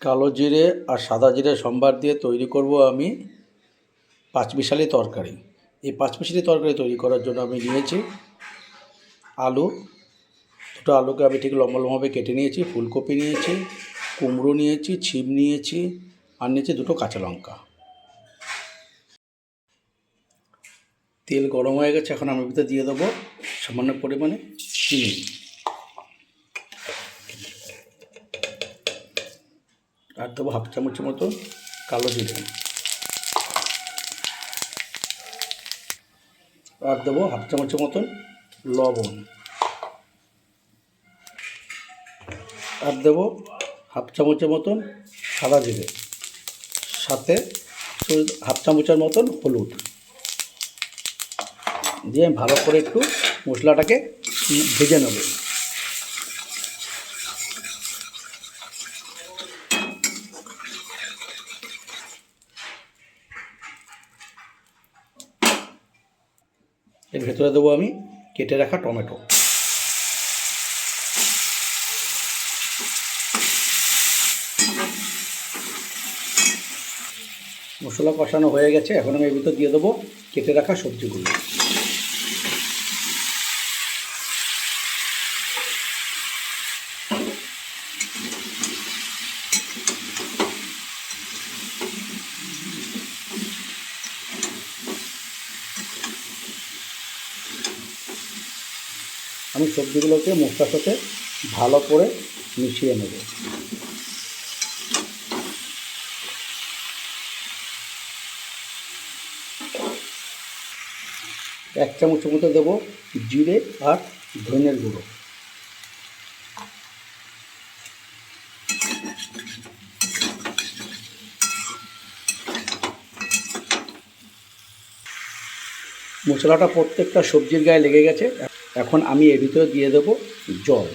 কালো জিরে আর সাদা জিরে সম্বার দিয়ে তৈরি করব আমি পাঁচমিশালি তরকারি। এই পাঁচমিশালি তরকারি তৈরি করার জন্য আমি নিয়েছি আলু, দুটো আলুকে আমি ঠিক লম্বা লম্বাভাবে কেটে নিয়েছি, ফুলকপি নিয়েছি, কুমড়ো নিয়েছি, ছিম নিয়েছি, আর নিয়েছি দুটো কাঁচা লঙ্কা। তেল গরম হয়ে গেছে, এখন আমি ভিতরে দিয়ে দেবো সামান্য পরিমাণে চিনি, আর দেবো হাফ চামচের মতো কালো জিরে, আর দেবো হাফ চামচের মতন লবণ, আর দেবো হাফ চামচের মতন সাদা জিরে, সাথে হাফ চামচের মতন হলুদ দিয়ে ভালো করে একটু মশলাটাকে ভেজে নেব। এর ভেতরে দেবো আমি কেটে রাখা টমেটো। মশলা কষানো হয়ে গেছে, এখন আমি এর ভিতর দিয়ে দেবো কেটে রাখা সবজিগুলো। আমি সবজিগুলোকে মশলার সাথে ভালো করে মিশিয়ে নেব। এক চামচের মতো দেবো জিরে আর ধনের গুঁড়ো। মশলাটা প্রত্যেকটা সবজির গায়ে লেগে গেছে, এখন আমি এর ভিতরে দিয়ে দেবো জল।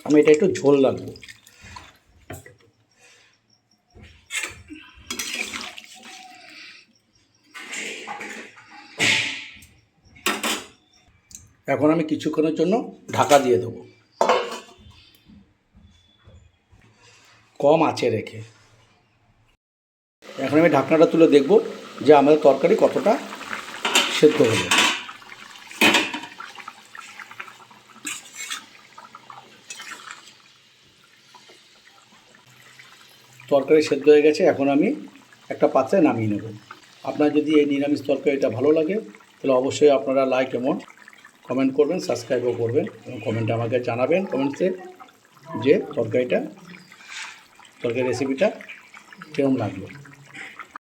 আমি এটা একটু ঝোল রাখবো। এখন আমি কিছুক্ষণের জন্য ঢাকা দিয়ে দেবো, কম আঁচে রেখে। এখন আমি ঢাকনাটা তুলে দেখব যে আমাদের তরকারি কতটা সেদ্ধ হলো। তরকারি সেদ্ধ হয়ে গেছে, এখন আমি একটা পাত্রে নামিয়ে নেব। আপনার যদি এই নিরামিষ তরকারিটা ভালো লাগে তাহলে অবশ্যই আপনারা লাইক এবং কমেন্ট করবেন, সাবস্ক্রাইবও করবেন এবং কমেন্টে আমাকে জানাবেন কমেন্টসে যে তরকারি রেসিপিটা কেমন লাগলো।